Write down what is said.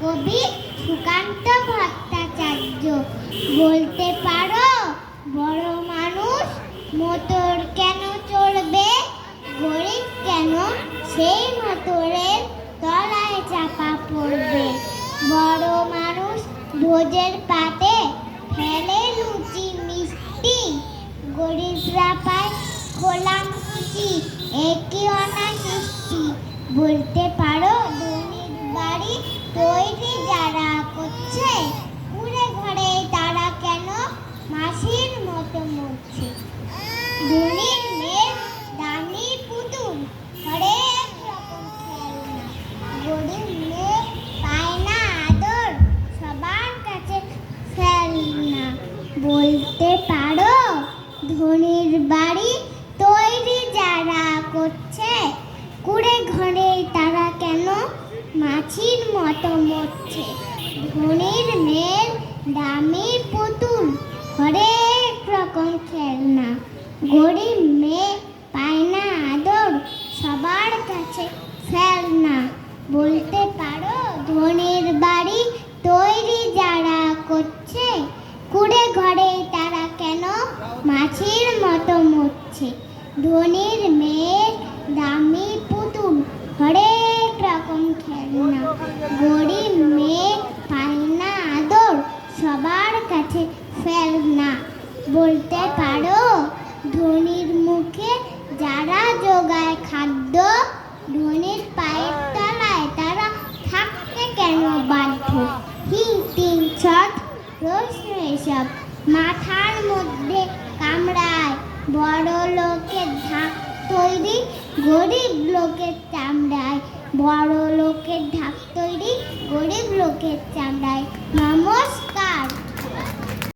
কবি সুকান্ত ভট্টাচার্য। বলতে পারো বড় মানুষ মোটর কেন চড়বে, গরিব কেন সেই মোটরের তলায় চাপা পড়বে। বড় মানুষ ভোজের পাতে ফেলে লুচি মিষ্টি, গরিবরা পায় খোলাম কুচি, একই অনাসৃষ্টি। বলতে পারো ধনীর বাড়ি তৈরি যারা করছে, কুড়ে ঘরে তারা কেন মাসির মতো মরছে। ধনীর মেয়ে দামি পুতুল, হরেক রকম খেলনা, গরিব মেয়ে পায় না আদর, সবার কাছে ফেলনা। বলতে পারো ধনীর বাড়ি তৈরি যারা করছে, কুড়ে ঘরে তারা কেন মাছির মতো মরছে। ধনীর মেয়ের দামি পুতুল, হরেক রকম খেলনা, গরিব মেয়ে পায় না আদর, সবার কাছে ফেলনা। বলতে পারো ধনীর বাড়ি তৈরি যারা করছে, কুড়ে ঘরে তারা কেন মাছির মতো মরছে। ধনীর মেয়ের দামি পুতুল, হরেক রকম খেলনা, গরিব মেয়ে পায় না আদর, সবার কাছে ফেলনা। বলতে পারো ধনীর মুখে যারা জোগায় খাদ্য, ধনীর পায়ের তলায় তারা থাকতে কেন বাধ্য। হিং ছট প্রশ্ন এসব মাথার মধ্যে কামড়ায়, বড় লোকের ঢাক তৈরি গরিব লোকের চামড়ায়, বড় লোকের ঢাক তৈরি গরিব লোকের চামড়ায়। নম